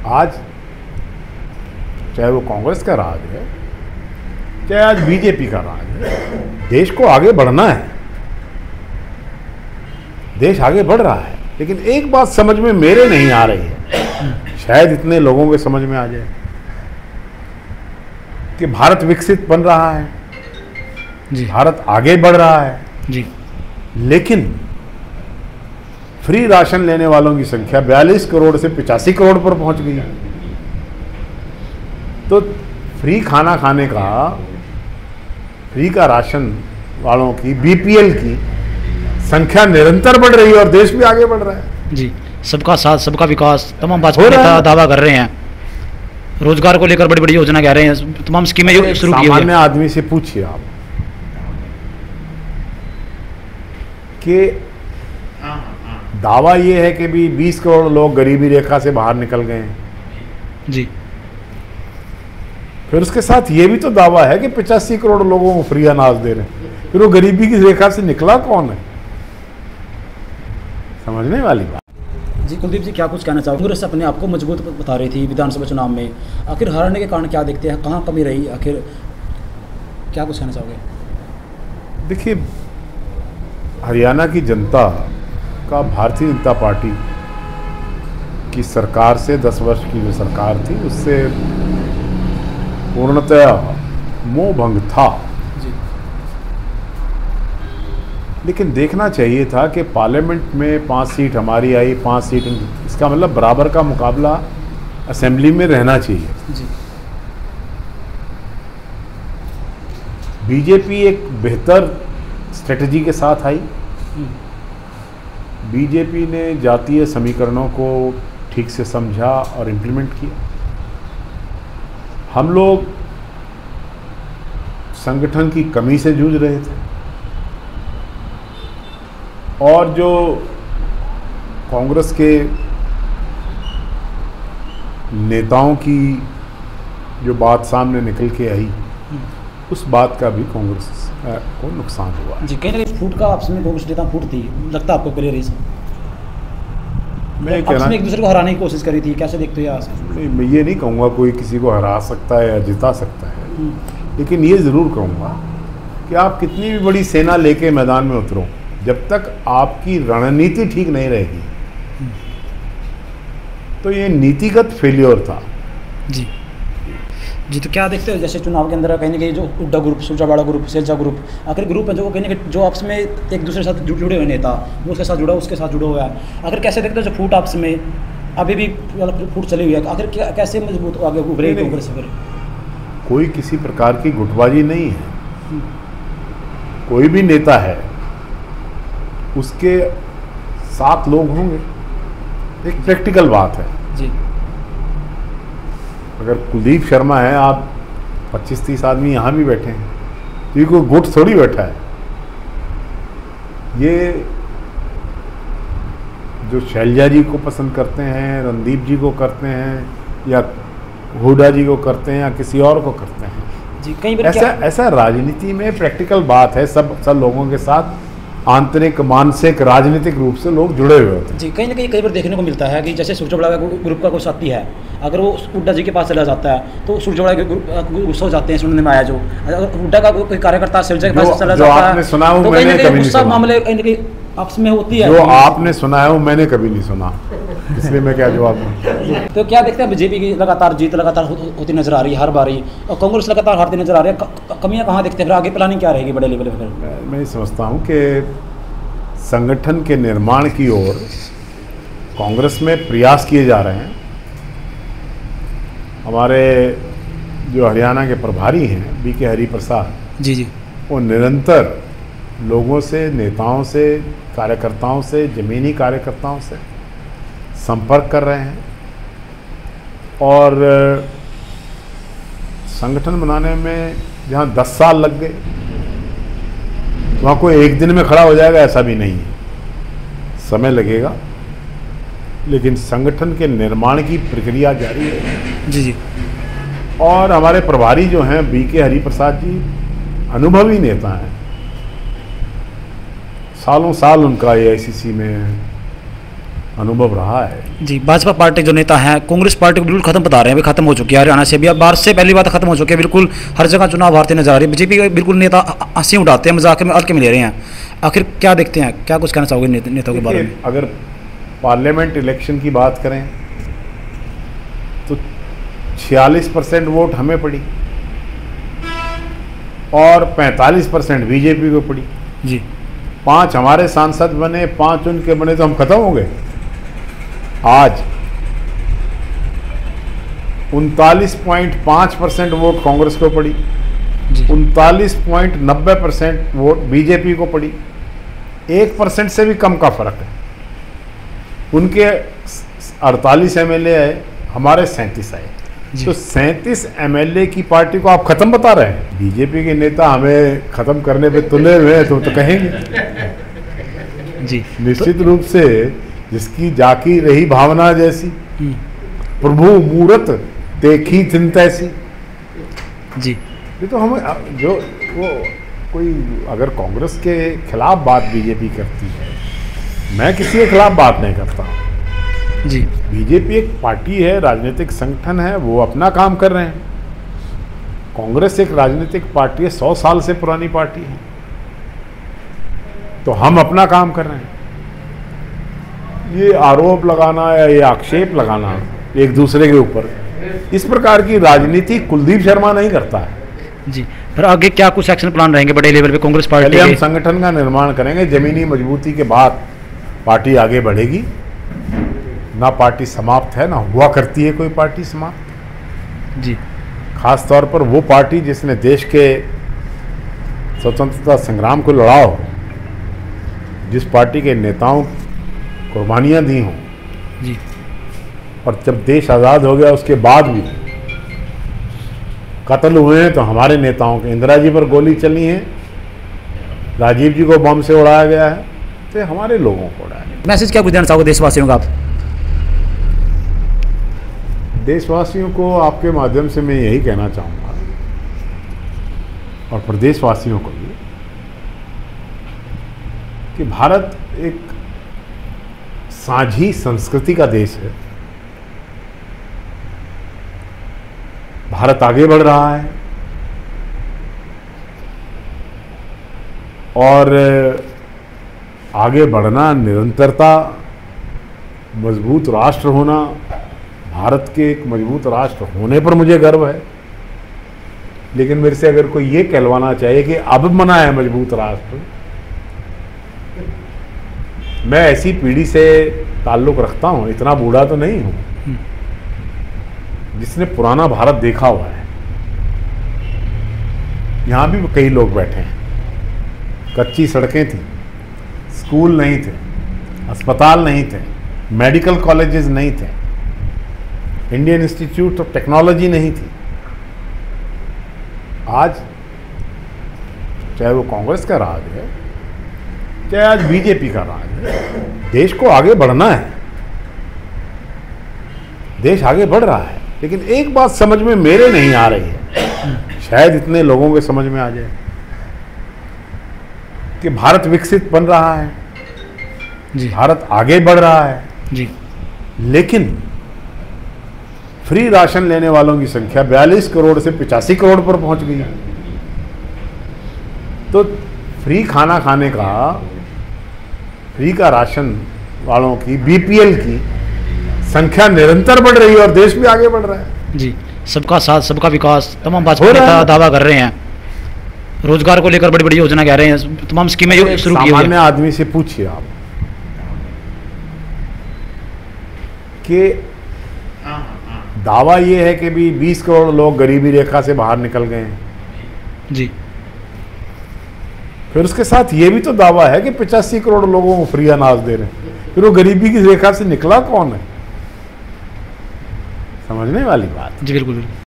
आज चाहे वो कांग्रेस का राज है, चाहे आज बीजेपी का राज है, देश को आगे बढ़ना है, देश आगे बढ़ रहा है। लेकिन एक बात समझ में मेरे नहीं आ रही है, शायद इतने लोगों के समझ में आ जाए कि भारत विकसित बन रहा है जी, भारत आगे बढ़ रहा है जी, लेकिन फ्री राशन लेने वालों की संख्या 42 करोड़ से 85 करोड़ पर पहुंच गई। तो फ्री खाना खाने का, फ्री का राशन वालों की, बीपीएल की संख्या निरंतर बढ़ रही है और देश भी आगे बढ़ रहा है जी। सबका साथ सबका विकास तमाम भाजपा नेता दावा कर रहे हैं। रोजगार को लेकर बड़ी बड़ी योजना कह रहे हैं, तमाम स्कीमें शुरू की हुई हैं। सामान्य आदमी से पूछिए आप कि दावा ये है कि भी 20 करोड़ लोग गरीबी रेखा से बाहर निकल गए हैं जी। फिर उसके साथ ये भी तो दावा है कि 85 करोड़ लोगों को फ्री अनाज दे रहे हैं। फिर वो गरीबी की रेखा से निकला कौन है? समझने वाली बात। जी कुलदीप जी, क्या कुछ कहना चाहोगे? कांग्रेस अपने आप को मजबूत बता रही थी विधानसभा चुनाव में, आखिर हारने के कारण क्या देखते हैं, कहाँ कमी रही, आखिर क्या कुछ कहना चाहोगे? देखिए, हरियाणा की जनता का भारतीय जनता पार्टी की सरकार से 10 वर्ष की जो सरकार थी उससे पूर्णतया मोह भंग था जी। लेकिन देखना चाहिए था कि पार्लियामेंट में 5 सीट हमारी आई, 5 सीट, इसका मतलब बराबर का मुकाबला असेंबली में रहना चाहिए जी। बीजेपी एक बेहतर स्ट्रेटजी के साथ आई। बीजेपी ने जातीय समीकरणों को ठीक से समझा और इम्प्लीमेंट किया। हम लोग संगठन की कमी से जूझ रहे थे और जो कांग्रेस के नेताओं की जो बात सामने निकल के आई, उस बात का भी कांग्रेस को नुकसान हुआ जी। कहीं ना कहीं फूट का आपस में कांग्रेस नेता फूट थी, लगता है आपको क्लियर है? मैं आपस में एक दूसरे को हराने की कोशिश करी थी, कैसे देखते हो यहाँ से? नहीं, मैं ये नहीं कहूँगा कोई किसी को हरा सकता है या जिता सकता है, लेकिन ये ज़रूर कहूँगा कि आप कितनी भी बड़ी सेना लेके मैदान में उतरो, जब तक आपकी रणनीति ठीक नहीं रहेगी तो ये नीतिगत फेल्योर था जी। जी, तो क्या देखते हो जैसे चुनाव के अंदर कहीं ना कहीं जो हुड्डा ग्रुप, सुरजावाला ग्रुप, शेरजा ग्रुप, आखिर ग्रुप है जो कहीं ना कहीं जो आपस में एक दूसरे के साथ जुड़े हुए नेता, वो उसके साथ जुड़ा, उसके साथ जुड़ा हुआ है, आखिर कैसे देखते हो जो फूट आपस में अभी भी फूट चली हुई है, आखिर कैसे मजबूत आगे उभरेगी कांग्रेस से? फिर कोई किसी प्रकार की गुटबाजी नहीं है। कोई भी नेता है उसके 7 लोग होंगे, एक प्रैक्टिकल बात है जी। अगर कुलदीप शर्मा है, आप 25-30 आदमी यहाँ भी बैठे हैं, तो ये कोई गुट थोड़ी बैठा है। ये जो शैलजा जी को पसंद करते हैं, रणदीप जी को करते हैं, या हुड्डा जी को करते हैं, या किसी और को करते हैं जी। कई बार ऐसा राजनीति में प्रैक्टिकल बात है। सब लोगों के साथ आंतरिक मानसिक राजनीतिक रूप से लोग जुड़े हुए होते हैं जी। कहीं ना कहीं कई बार देखने को मिलता है कि जैसे सुरजावाला ग्रुप का कोई साथी है, अगर वो हुड्डा जी के पास चला जाता है तो सुरजावाला के ग्रुप गुस्सा हो जाते हैं। सुनने में आया जो अगर हुड्डा का कोई कार्यकर्ता शेरजा के पास चला जाता है, आपने सुना तो मैंने कभी नहीं सुना। मामले कहीं ना कहीं आपस में होती है। जो आपने सुना है वो मैंने कभी नहीं सुना, इसलिए मैं क्या जवाब दूं। तो क्या देखते हैं बीजेपी की लगातार जीत लगातार होती नजर आ रही है हर बारी, और कांग्रेस लगातार हारती नजर आ रही है, कमियां कहाँ देखते हैं? फिर आगे प्लानिंग क्या रहेगी बड़े लेवल पर? मैं समझता हूँ कि संगठन के निर्माण की ओर कांग्रेस में प्रयास किए जा रहे हैं। हमारे जो हरियाणा के प्रभारी हैं बीके हरिप्रसाद जी जी। वो निरंतर लोगों से, नेताओं से, कार्यकर्ताओं से, ज़मीनी कार्यकर्ताओं से संपर्क कर रहे हैं और संगठन बनाने में जहाँ 10 साल लग गए वहाँ कोई एक दिन में खड़ा हो जाएगा ऐसा भी नहीं है, समय लगेगा, लेकिन संगठन के निर्माण की प्रक्रिया जारी है। जी जी। और हमारे प्रभारी जो हैं बीके हरिप्रसाद जी अनुभवी नेता हैं, सालों साल उनका एआईसीसी में अनुभव रहा है। जी, भाजपा पार्टी जो नेता हैं कांग्रेस पार्टी को बिल्कुल खत्म बता रहे हैं, खत्म हो चुकी है हरियाणा से भी, अब बाहर से पहली बात खत्म हो चुकी है, बिल्कुल हर जगह चुनाव हारते नजर आ रही है। बीजेपी के बिल्कुल नेता हंसी उड़ाते हैं, मजाक में हल्के में ले रहे हैं। आखिर क्या देखते हैं, क्या कुछ कहना चाहोगे नेताओं के बारे में? अगर पार्लियामेंट इलेक्शन की बात करें तो 46% वोट हमें पड़ी और 45% बीजेपी को पड़ी। जी, 5 हमारे सांसद बने, 5 उनके बने, तो हम खत्म हो गए। आज 39.5% वोट कांग्रेस को पड़ी, 39.90% वोट बीजेपी को पड़ी। 1% से भी कम का फर्क है। उनके 48 एमएलए है, हमारे 37 आए। तो 37 एमएलए की पार्टी को आप खत्म बता रहे हैं। बीजेपी के नेता हमें खत्म करने पे तुले हुए हैं तो कहेंगे जी, निश्चित रूप से। जिसकी जाकी रही भावना जैसी, प्रभु मूरत देखी थिन तैसी। जी, ये तो हम जो वो कोई अगर कांग्रेस के खिलाफ बात बीजेपी करती है, मैं किसी के खिलाफ बात नहीं करता। जी, बीजेपी एक पार्टी है, राजनीतिक संगठन है, वो अपना काम कर रहे हैं। कांग्रेस एक राजनीतिक पार्टी है, 100 साल से पुरानी पार्टी है, तो हम अपना काम कर रहे हैं। ये आरोप लगाना या ये आक्षेप लगाना एक दूसरे के ऊपर, इस प्रकार की राजनीति कुलदीप शर्मा नहीं करता है। जी, फिर आगे क्या कुछ एक्शन प्लान रहेंगे बड़े लेवल पे कांग्रेस पार्टी पहले हम के? संगठन का निर्माण करेंगे, जमीनी मजबूती के बाद पार्टी आगे बढ़ेगी। ना पार्टी समाप्त है, ना हुआ करती है कोई पार्टी समाप्त। जी, खास तौर पर वो पार्टी जिसने देश के स्वतंत्रता संग्राम को लड़ा हो, जिस पार्टी के नेताओं कुर्बानियाँ दी हों, जी, और जब देश आज़ाद हो गया उसके बाद भी कत्ल हुए हैं, तो हमारे नेताओं के, इंदिरा जी पर गोली चली है, राजीव जी को बम से उड़ाया गया है, तो हमारे लोगों को उड़ाया गया। मैसेज क्या कुछ देना चाहोगे देशवासियों का आप? देशवासियों को आपके माध्यम से मैं यही कहना चाहूँगा, और प्रदेशवासियों को भी, कि भारत एक साझी संस्कृति का देश है। भारत आगे बढ़ रहा है और आगे बढ़ना, निरंतरता, मजबूत राष्ट्र होना, भारत के एक मजबूत राष्ट्र होने पर मुझे गर्व है। लेकिन मेरे से अगर कोई ये कहलवाना चाहे कि अब बना है मजबूत राष्ट्र, मैं ऐसी पीढ़ी से ताल्लुक़ रखता हूँ, इतना बूढ़ा तो नहीं हूँ, जिसने पुराना भारत देखा हुआ है। यहाँ भी कई लोग बैठे हैं, कच्ची सड़कें थी, स्कूल नहीं थे, अस्पताल नहीं थे, मेडिकल कॉलेजेस नहीं थे, इंडियन इंस्टीट्यूट ऑफ टेक्नोलॉजी नहीं थी। आज चाहे वो कांग्रेस का राज है, चाहे आज बीजेपी का राज है, देश को आगे बढ़ना है, देश आगे बढ़ रहा है। लेकिन एक बात समझ में मेरे नहीं आ रही है, शायद इतने लोगों के समझ में आ जाए, कि भारत विकसित बन रहा है, जी, भारत आगे बढ़ रहा है, जी, लेकिन फ्री राशन लेने वालों की संख्या 42 करोड़ से 85 करोड़ पर पहुंच गई। तो फ्री खाना खाने का, फ्री का राशन वालों की, बीपीएल की संख्या निरंतर बढ़ रही है और देश भी आगे बढ़ रहा है। जी, सबका साथ सबका विकास तमाम भाजपा नेता दावा कर रहे हैं। रोजगार को लेकर बड़ी बड़ी योजना कह रहे हैं, तमाम स्कीमें शुरू की हुई सामान्य हैं। आदमी से पूछिए आप कि दावा ये है कि भी 20 करोड़ लोग गरीबी रेखा से बाहर निकल गए हैं। जी, फिर उसके साथ ये भी तो दावा है कि 85 करोड़ लोगों को फ्री अनाज दे रहे हैं। फिर वो गरीबी की रेखा से निकला कौन है? समझने वाली बात। जी, बिल्कुल बिल्कुल।